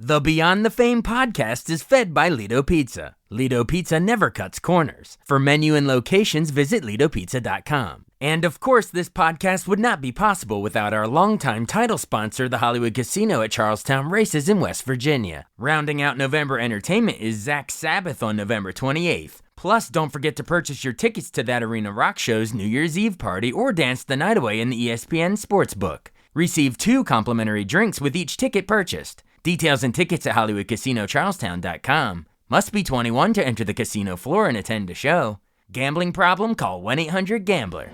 The Beyond the Fame podcast is fed by Lido Pizza. Lido Pizza never cuts corners. For menu and locations, visit LidoPizza.com. And of course, this podcast would not be possible without our longtime title sponsor, the Hollywood Casino at Charlestown Races in West Virginia. Rounding out November entertainment is Zach Sabbath on November 28th. Plus, don't forget to purchase your tickets to that Arena Rock Show's New Year's Eve party or dance the night away in the ESPN Sportsbook. Receive 2 complimentary drinks with each ticket purchased. Details and tickets at HollywoodCasinoCharlestown.com. Must be 21 to enter the casino floor and attend a show. Gambling problem? Call 1-800-GAMBLER.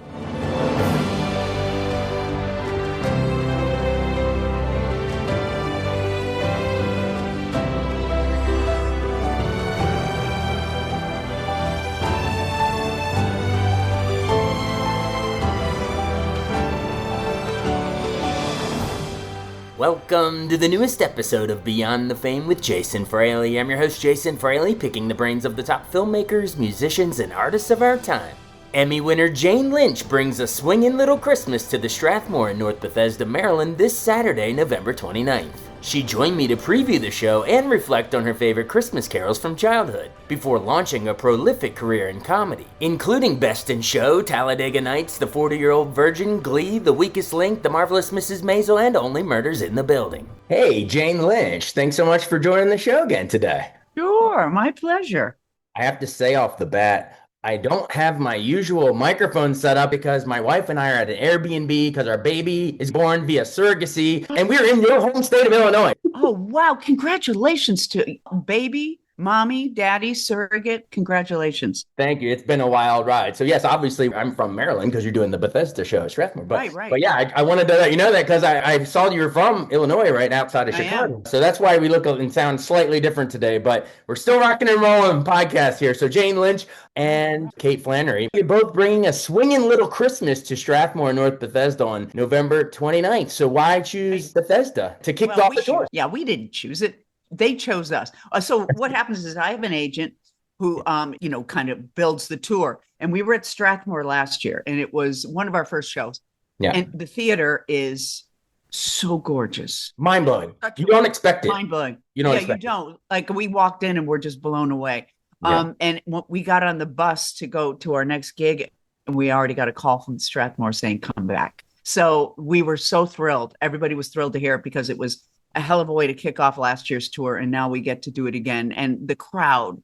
Welcome to the newest episode of Beyond the Fame with Jason Fraley. I'm your host, Jason Fraley, picking the brains of the top filmmakers, musicians, and artists of our time. Emmy winner Jane Lynch brings a swingin' little Christmas to the Strathmore in North Bethesda, Maryland this Saturday, November 29th. She joined me to preview the show and reflect on her favorite Christmas carols from childhood, before launching a prolific career in comedy, including Best in Show, Talladega Nights, The 40-Year-Old Virgin, Glee, The Weakest Link, The Marvelous Mrs. Maisel, and Only Murders in the Building. Hey, Jane Lynch, thanks so much for joining the show again today. Sure, my pleasure. I have to say off the bat, I don't have my usual microphone set up because my wife and I are at an Airbnb because our baby is born via surrogacy, and we're in your home state of Illinois. Oh, wow. Congratulations to baby, mommy, daddy, surrogate. Congratulations. Thank you. It's been a wild ride. So yes, obviously I'm from Maryland because you're doing the Bethesda show at Strathmore. But, right. But yeah, I wanted to let you know that because I saw you were from Illinois, right outside of Chicago. So that's why we look and sound slightly different today. But we're still rocking and rolling podcast here. So Jane Lynch and Kate Flannery, you're both bringing a swinging little Christmas to Strathmore, North Bethesda on November 29th. So why choose Bethesda to kick off the tour? Yeah, we didn't choose it. They chose us. So what happens is I have an agent who, kind of builds the tour. And we were at Strathmore last year, and it was one of our first shows. Yeah. And the theater is so gorgeous. Mind-blowing. You don't expect it. Mind-blowing. You don't. Like, we walked in and we're just blown away. Yeah. And we got on the bus to go to our next gig, and we already got a call from Strathmore saying, come back. So we were so thrilled. Everybody was thrilled to hear it because it was a hell of a way to kick off last year's tour. And now we get to do it again. And the crowd,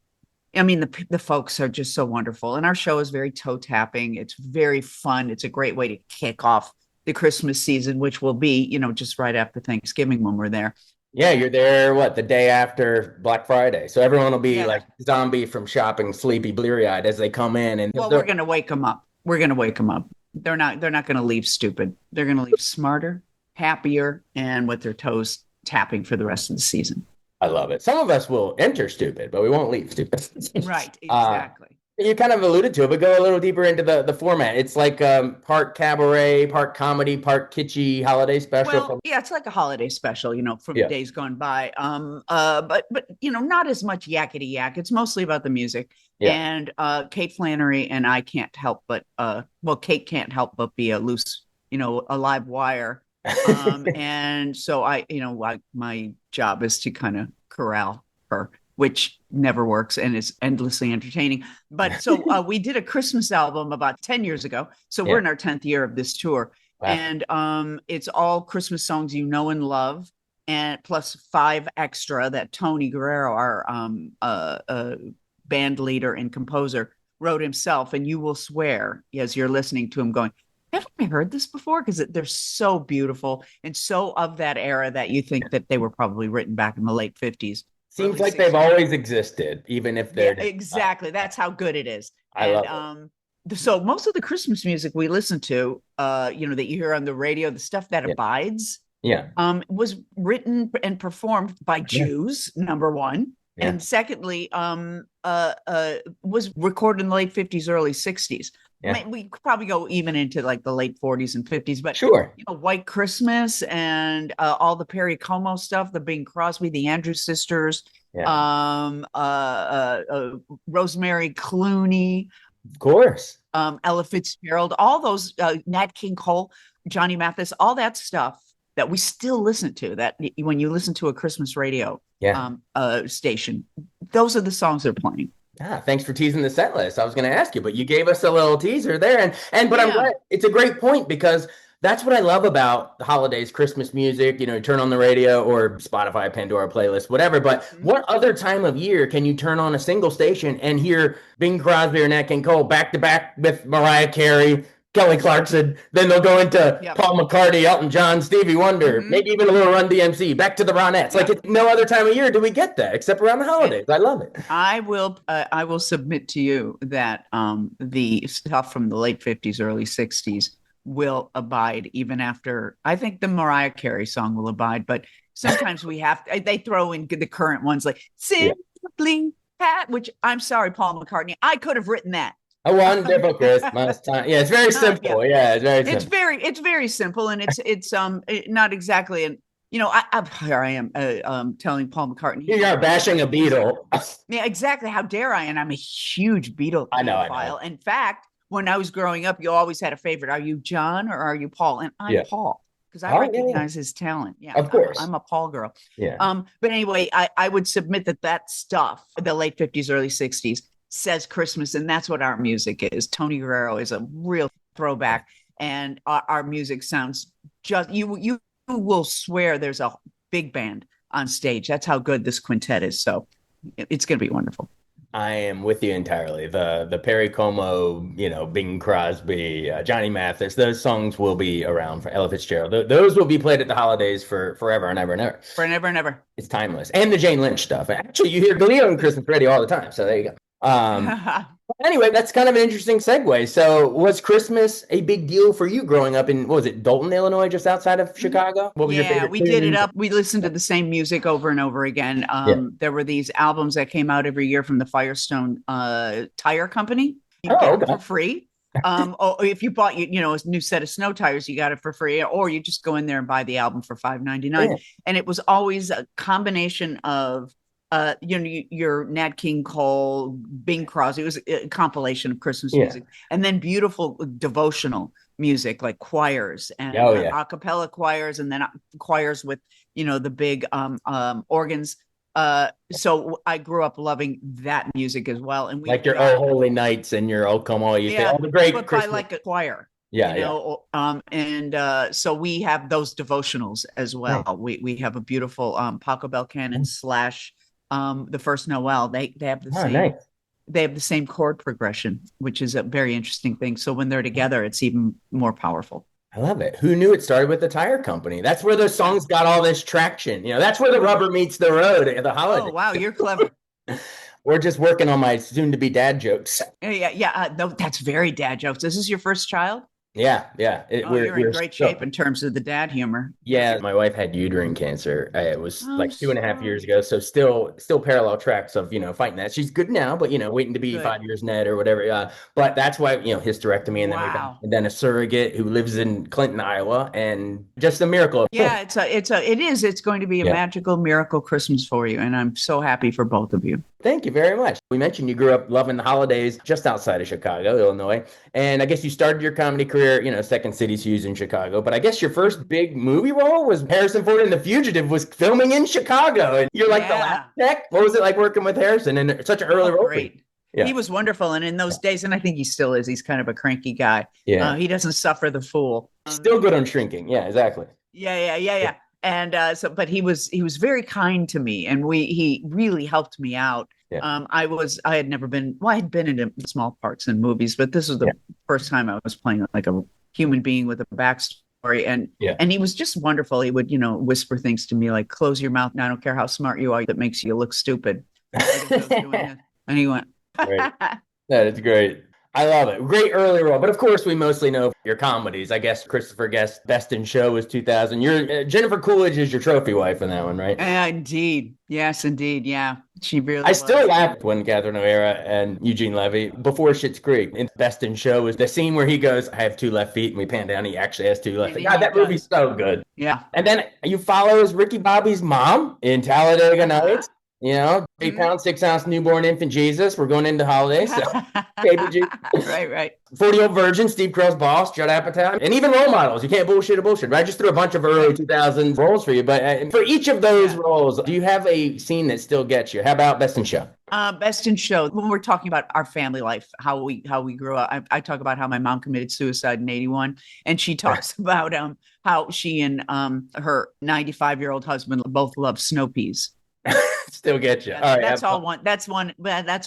I mean, the folks are just so wonderful. And our show is very toe tapping. It's very fun. It's a great way to kick off the Christmas season, which will be, just right after Thanksgiving when we're there. Yeah, you're there, the day after Black Friday. So everyone will be like zombie from shopping, sleepy, bleary-eyed as they come in. And well, we're going to wake them up. They're not going to leave stupid. They're going to leave smarter, happier, and with their toes tapping for the rest of the season. I love it. Some of us will enter stupid, but we won't leave stupid. Right, exactly. You kind of alluded to it, but go a little deeper into the format. It's like part cabaret, part comedy, part kitschy holiday special. Well, yeah, it's like a holiday special, from days gone by. But not as much yakety yak. It's mostly about the music. Yeah. And Kate Flannery and I can't help but Kate can't help but be a loose, a live wire. And so my job is to kind of corral her, which never works and is endlessly entertaining. But so we did a Christmas album about 10 years ago. So we're in our 10th year of this tour. Wow. And it's all Christmas songs you know and love, and plus 5 extra that Tony Guerrero, our band leader and composer, wrote himself. And you will swear as you're listening to him going, haven't I heard this before? Because they're so beautiful and so of that era that you think that they were probably written back in the late 50s. Seems like 60s. They've always existed, even if they're... Yeah, exactly. That's how good it is. I love it. So most of the Christmas music we listen to, that you hear on the radio, the stuff that abides, was written and performed by Jews, number one. Yeah. And secondly, was recorded in the late 50s, early 60s. Yeah. I mean, we could probably go even into like the late 40s and 50s, but sure. White Christmas and all the Perry Como stuff, the Bing Crosby, the Andrews Sisters, Rosemary Clooney, of course, Ella Fitzgerald, all those, Nat King Cole, Johnny Mathis, all that stuff that we still listen to, that when you listen to a Christmas radio station, those are the songs they're playing. Thanks for teasing the set list. I was going to ask you, but you gave us a little teaser there. But I'm glad. It's a great point, because that's what I love about the holidays, Christmas music. You turn on the radio or Spotify, Pandora playlist, whatever. But what other time of year can you turn on a single station and hear Bing Crosby or Nat King Cole back to back with Mariah Carey, Kelly Clarkson? Then they'll go into Paul McCartney, Elton John, Stevie Wonder, maybe even a little Run DMC, back to the Ronettes. Like, it's no other time of year do we get that except around the holidays. I love it. I will submit to you that the stuff from the late 50s, early 60s will abide even after. I think the Mariah Carey song will abide, but sometimes they throw in the current ones like Simply Pat, which, I'm sorry, Paul McCartney, I could have written that. A wonderful Christmas time. Yeah, it's very simple. Yeah, it's very simple. It's very simple, and it's not exactly an. Here I am telling Paul McCartney. You are bashing a Beatle. Yeah, exactly. How dare I? And I'm a huge Beatle file. In fact, when I was growing up, you always had a favorite. Are you John or are you Paul? And I'm Paul, because I recognize his talent. Yeah, of course. I'm a Paul girl. Yeah. But anyway, I would submit that stuff, the late 50s, early 60s, says Christmas, and that's what our music is. Tony Guerrero is a real throwback, and our music sounds just you will swear there's a big band on stage. That's how good this quintet is. So it's going to be wonderful. I am with you entirely. The Perry Como, Bing Crosby, Johnny Mathis, those songs will be around for Ella Fitzgerald. Those will be played at the holidays for forever and ever and ever. Forever and ever. It's timeless. And the Jane Lynch stuff. Actually, you hear Galileo on Christmas radio all the time. So there you go. Anyway, that's kind of an interesting segue. So was Christmas a big deal for you growing up in, what was it, Dalton, Illinois, just outside of Chicago? What was your favorite we did it up. We listened to the same music over and over again. There were these albums that came out every year from the Firestone Tire Company. You get it for free. Or if you bought a new set of snow tires, you got it for free, or you just go in there and buy the album for $5.99. And it was always a combination of your Nat King Cole, Bing Crosby. It was a compilation of Christmas music, and then beautiful devotional music like choirs and a cappella choirs, and then choirs with the big organs. So I grew up loving that music as well, and like your Oh Holy Nights and your Oh Come All You, all the great Christmas. I like a choir. So we have those devotionals as well. Right. We have a beautiful Paco Bell Canon / the First Noel. They have the same. Nice. They have the same chord progression, which is a very interesting thing. So when they're together, it's even more powerful. I love it. Who knew it started with the tire company? That's where those songs got all this traction. That's where the rubber meets the road at the holidays. Oh, wow. You're clever. We're just working on my soon-to-be dad jokes. No, that's very dad jokes. Is this your first child? Yeah. You're in great shape in terms of the dad humor. Yeah, my wife had uterine cancer. It was 2.5 years ago. So still parallel tracks of, fighting that. She's good now, but, waiting to be 5 years net or whatever. But that's why, hysterectomy. And then a surrogate who lives in Clinton, Iowa, and just a miracle. Yeah, it's going to be a magical miracle Christmas for you. And I'm so happy for both of you. Thank you very much. We mentioned you grew up loving the holidays just outside of Chicago, Illinois. And I guess you started your comedy career, Second City Hughes in Chicago. But I guess your first big movie role was Harrison Ford in The Fugitive was filming in Chicago. And you're like the last tech. What was it like working with Harrison in such an early role? Great. Yeah. He was wonderful. And in those days, and I think he still is, he's kind of a cranky guy. Yeah. He doesn't suffer the fool. Still good on shrinking. Yeah, exactly. Yeah. And but he was very kind to me, and he really helped me out. Yeah. I had been in small parts in movies, but this was the first time I was playing like a human being with a backstory, and he was just wonderful. He would whisper things to me like, "Close your mouth, and I don't care how smart you are. That makes you look stupid." And he went, "Great, that is great." I love it. Great early role. But of course, we mostly know your comedies. I guess Christopher Guest Best in Show was 2000. Jennifer Coolidge is your trophy wife in that one, right? Indeed. Yes, indeed. Yeah. She really I still laughed when Catherine O'Hara and Eugene Levy, before Schitt's Creek, in Best in Show, was the scene where he goes, "I have 2 left feet," and we pan down, he actually has 2 left feet. God, that movie's so good. Yeah. And then you follow as Ricky Bobby's mom in Talladega Nights. You know, 8 pound, 6 ounce newborn infant Jesus. We're going into holidays. So baby Jesus. Right. 40-year-old virgin, Steve Carell's boss, Judd Apatow, and even role models. You can't bullshit a bullshit. I just threw a bunch of early 2000s roles for you, but for each of those roles, do you have a scene that still gets you? How about Best in Show? Best in Show. When we're talking about our family life, how we grew up, I talk about how my mom committed suicide in 1981, and she talks about how she and her 95-year-old husband both love snow peas. Still get you. All right, that's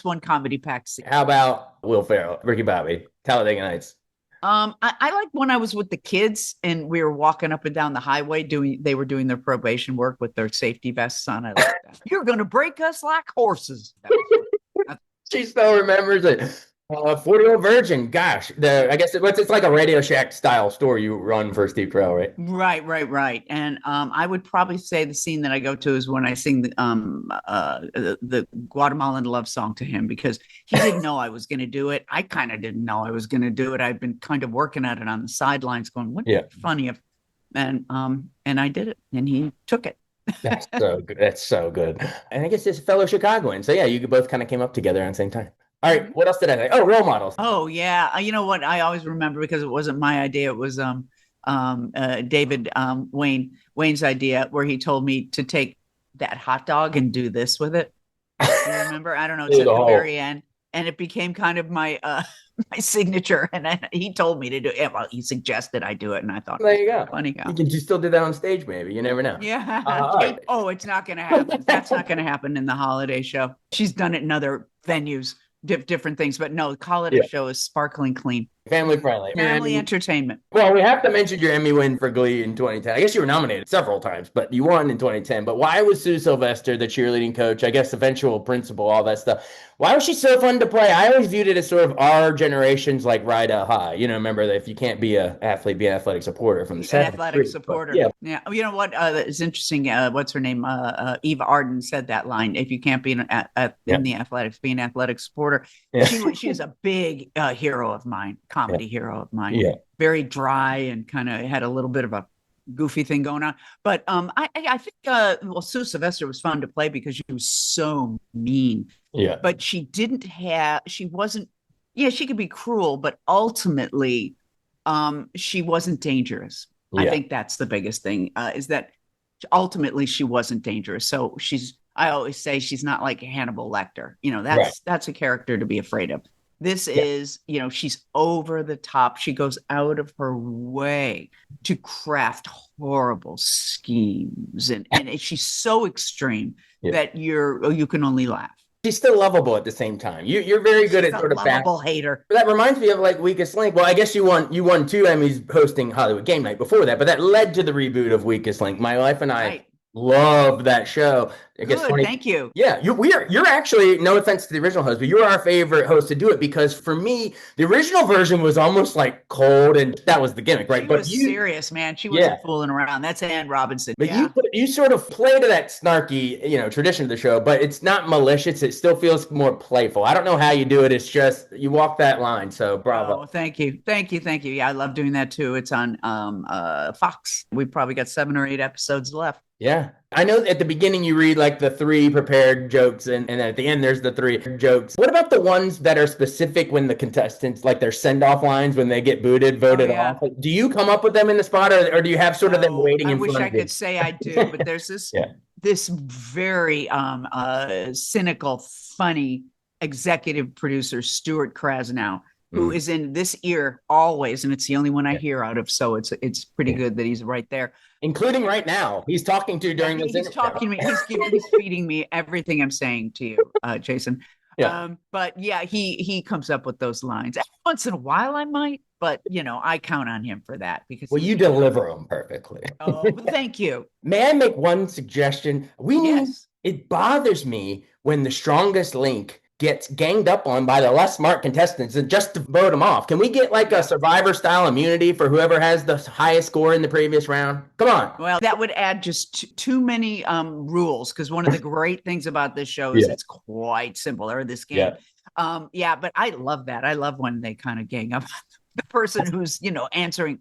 one comedy pack scene. How about Will Ferrell, Ricky Bobby, Talladega Nights? I like when I was with the kids and we were walking up and down the highway they were doing their probation work with their safety vests on. I like that. You're going to break us like horses. She still remembers it. 40-year-old virgin. Gosh, I guess it's like a Radio Shack style store you run for Steve Carell, right? Right. And I would probably say the scene that I go to is when I sing the Guatemalan love song to him, because he didn't know I was going to do it. I kind of didn't know I was going to do it. I've been kind of working at it on the sidelines, going, "What's funny?" And I did it, and he took it. That's so good. That's so good. And I guess it's a fellow Chicagoan. So yeah, you both kind of came up together at the same time. All right, what else did I say? Oh, role models. Oh yeah, you know what? I always remember, because it wasn't my idea. It was David Wayne's idea, where he told me to take that hot dog and do this with it. You remember? I don't know. It's at the very end, and it became kind of my my signature. And he told me to do it. Well, he suggested I do it, and I thought, there you go. Funny how you can just still do that on stage. Maybe you never know. Yeah. Oh, it's not going to happen. That's not going to happen in the holiday show. She's done it in other venues. Different things, but no, holiday show is sparkling clean. Family friendly. Family entertainment. Well, we have to mention your Emmy win for Glee in 2010. I guess you were nominated several times, but you won in 2010. But why was Sue Sylvester, the cheerleading coach, I guess eventual principal, all that stuff, why was she so fun to play? I always viewed it as sort of our generation's like Rida High. You know, remember that if you can't be an athlete, be an athletic supporter from the set. Athletic supporter. But, yeah. You know what? It's interesting. What's her name? Eva Arden said that line. If you can't be in the athletics, be an athletic supporter. Yeah. She is a big hero of mine, comedy hero of mine. Yeah. Very dry and kind of had a little bit of a goofy thing going on. But I think, Sue Sylvester was fun to play because she was so mean. Yeah. But she wasn't, she could be cruel, but ultimately she wasn't dangerous. Yeah. I think that's the biggest thing, is that ultimately she wasn't dangerous. So I always say she's not like Hannibal Lecter. You know, that's a character to be afraid of. This is, she's over the top. She goes out of her way to craft horrible schemes. And she's so extreme that you can only laugh. She's still lovable at the same time. You're very good at sort of lovable hater. That reminds me of like Weakest Link. Well, I guess you won 2 Emmys hosting Hollywood Game Night before that, but that led to the reboot of Weakest Link. My wife and I loved that show. Thank you. Yeah, you're actually, no offense to the original host, but you're our favorite host to do it, because for me, the original version was almost like cold, and that was the gimmick, right? She was serious, man. She wasn't fooling around. That's Ann Robinson. But you sort of play to that snarky, tradition of the show, but it's not malicious. It still feels more playful. I don't know how you do it. It's just you walk that line. So bravo. Oh, thank you. Yeah, I love doing that too. It's on Fox. We've probably got 7 or 8 episodes left. Yeah. I know at the beginning you read like the 3 prepared jokes, and then at the end there's the 3 jokes. What about the ones that are specific when the contestants, like their send-off lines when they get voted off? Do you come up with them in the spot, or do you have sort of them waiting in front of you? I wish I could say I do, but there's this this very cynical, funny executive producer, Stuart Krasnow, who is in this ear always, and it's the only one I hear out of. So it's pretty good that he's right there, including right now. He's talking to during this. He's talking to me. He's feeding me everything I'm saying to you, Jason. Yeah. But yeah, he comes up with those lines. Every once in a while, I might, but I count on him for that, because you deliver them perfectly. Oh, thank you. May I make one suggestion? It bothers me when the strongest link gets ganged up on by the less smart contestants and just to vote them off. Can we get like a Survivor style immunity for whoever has the highest score in the previous round? Come on. Well, that would add just too many rules, because one of the great things about this show is it's quite simple, or this game. But I love that. I love when they kind of gang up the person who's, answering.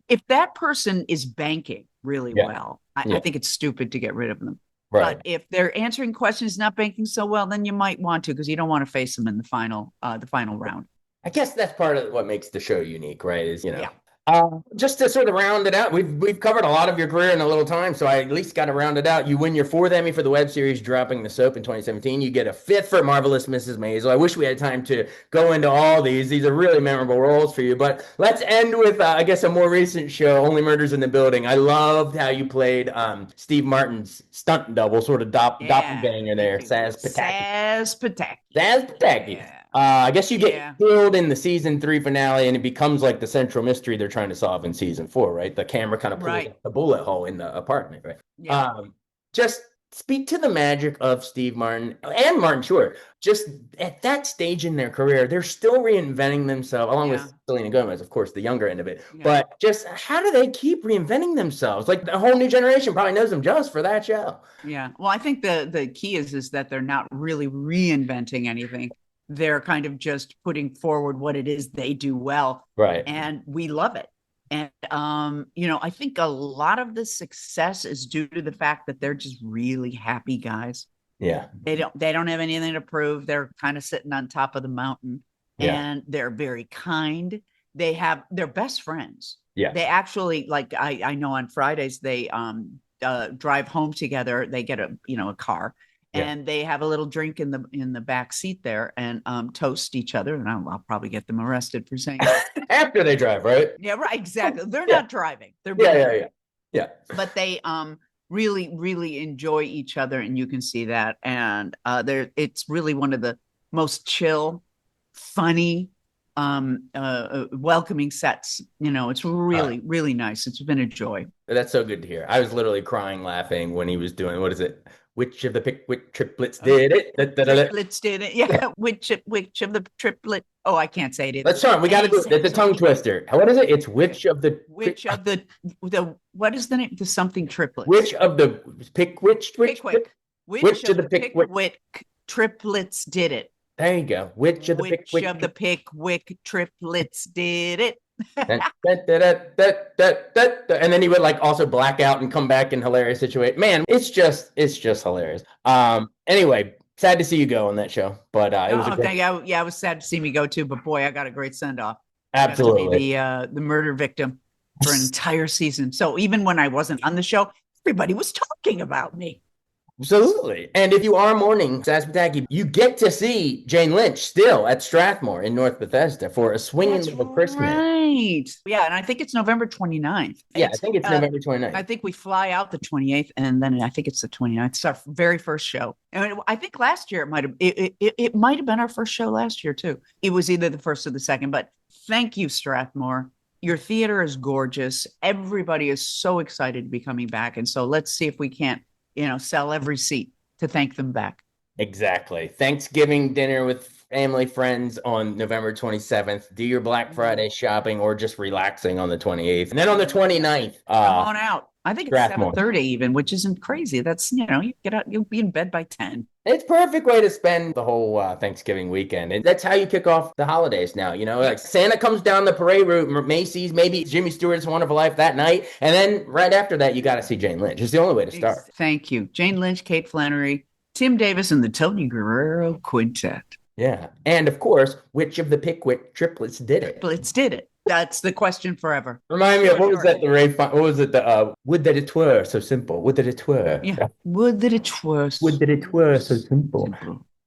If that person is banking really well, I think it's stupid to get rid of them. Right. But if they're answering questions not banking so well, then you might want to, because you don't want to face them in the final round. I guess that's part of what makes the show unique, right? Is, Yeah. Just to sort of round it out, we've covered a lot of your career in a little time, so I at least got to round it out. You win your 4th Emmy for the web series Dropping the Soap in 2017. You get a 5th for Marvelous Mrs. Maisel. I wish we had time to go into all these. These are really memorable roles for you, but let's end with, I guess, a more recent show, Only Murders in the Building. I loved how you played Steve Martin's stunt double, sort of doppelganger there, Saz Pataki. Yeah. I guess you get killed in the season 3 finale, and it becomes like the central mystery they're trying to solve in season 4, right? The camera kind of pulls up the bullet hole in the apartment, right? Yeah. Just speak to the magic of Steve Martin and Martin Short. Just at that stage in their career, they're still reinventing themselves, along with Selena Gomez, of course, the younger end of it. Yeah. But just how do they keep reinventing themselves? Like a whole new generation probably knows them just for that show. Yeah. Well, I think the key is that they're not really reinventing anything. They're kind of just putting forward what it is they do well. Right. And we love it. And, I think a lot of the success is due to the fact that they're just really happy guys. Yeah. They don't have anything to prove. They're kind of sitting on top of the mountain, and they're very kind. They're best friends. Yeah. They actually, like, I know on Fridays, they, drive home together. They get a car. And they have a little drink in the back seat there, and toast each other. And I'll probably get them arrested for saying that. After they drive, right? Yeah, right. Exactly. They're not driving. They're yeah. But they really, really enjoy each other, and you can see that. And it's really one of the most chill, funny, welcoming sets. It's really, really nice. It's been a joy. That's so good to hear. I was literally crying laughing when he was doing, what is it? Which of the triplets did it? Triplets did it. Yeah. Which of the triplet? Oh, I can't say it. Let's try. We got to do it. It's a tongue twister. What is it? It's which of the what is the name? The something triplets. Which of the Pickwick triplets did it? There you go. Which of the Pickwick triplets did it? And then he would like also black out and come back in hilarious situation. Man, it's just hilarious. Anyway, sad to see you go on that show, but it was it was sad to see me go too, but boy, I got a great send off. Absolutely. The murder victim for an entire season. So even when I wasn't on the show, everybody was talking about me. Absolutely. And if you are mourning Saz Pataki, you get to see Jane Lynch still at Strathmore in North Bethesda for a swinging little Christmas. Right. Yeah, and I think it's November 29th. Yeah, I think it's November 29th. I think we fly out the 28th, and then I think it's the 29th. It's our very first show. And I think last year it might have been our first show last year too. It was either the first or the second, but thank you, Strathmore. Your theater is gorgeous. Everybody is so excited to be coming back. And so let's see if we can't sell every seat to thank them back. Exactly. Thanksgiving dinner with family, friends on November 27th. Do your Black Friday shopping or just relaxing on the 28th. And then on the 29th. Come on out. I think it's 7:30 even, which isn't crazy. That's, you get out, you'll be in bed by 10. It's a perfect way to spend the whole Thanksgiving weekend. And that's how you kick off the holidays now. Like Santa comes down the parade route, Macy's, maybe Jimmy Stewart's Wonderful Life that night. And then right after that, you got to see Jane Lynch. It's the only way to start. Thank you. Jane Lynch, Kate Flannery, Tim Davis, and the Tony Guerrero Quintet. Yeah. And of course, which of the Pickwick triplets did it? Triplets did it. That's the question forever. Remind me of what was that? What was it? Would that it were so simple. Would that it were. Yeah. Would that it were. Would that it were so simple.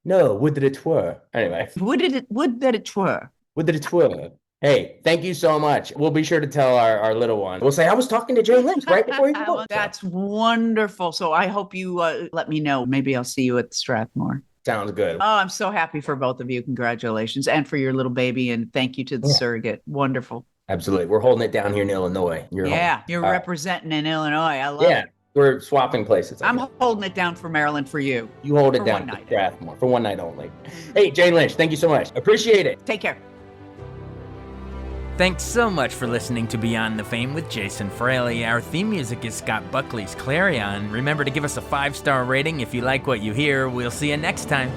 No. Would that it were. Anyway. Would that it were. Would that it were. Hey, thank you so much. We'll be sure to tell our little one. We'll say I was talking to Jane Lynch right before you go. That's wonderful. So I hope you let me know. Maybe I'll see you at Strathmore. Sounds good. Oh, I'm so happy for both of you. Congratulations. And for your little baby. And thank you to the surrogate. Wonderful. Absolutely. We're holding it down here in Illinois. You're representing in Illinois. I love it. We're swapping places. I'm holding it down for Maryland for you. You hold it down for Strathmore for one night only. Hey, Jane Lynch, thank you so much. Appreciate it. Take care. Thanks so much for listening to Beyond the Fame with Jason Fraley. Our theme music is Scott Buckley's Clarion. Remember to give us a 5-star rating if you like what you hear. We'll see you next time.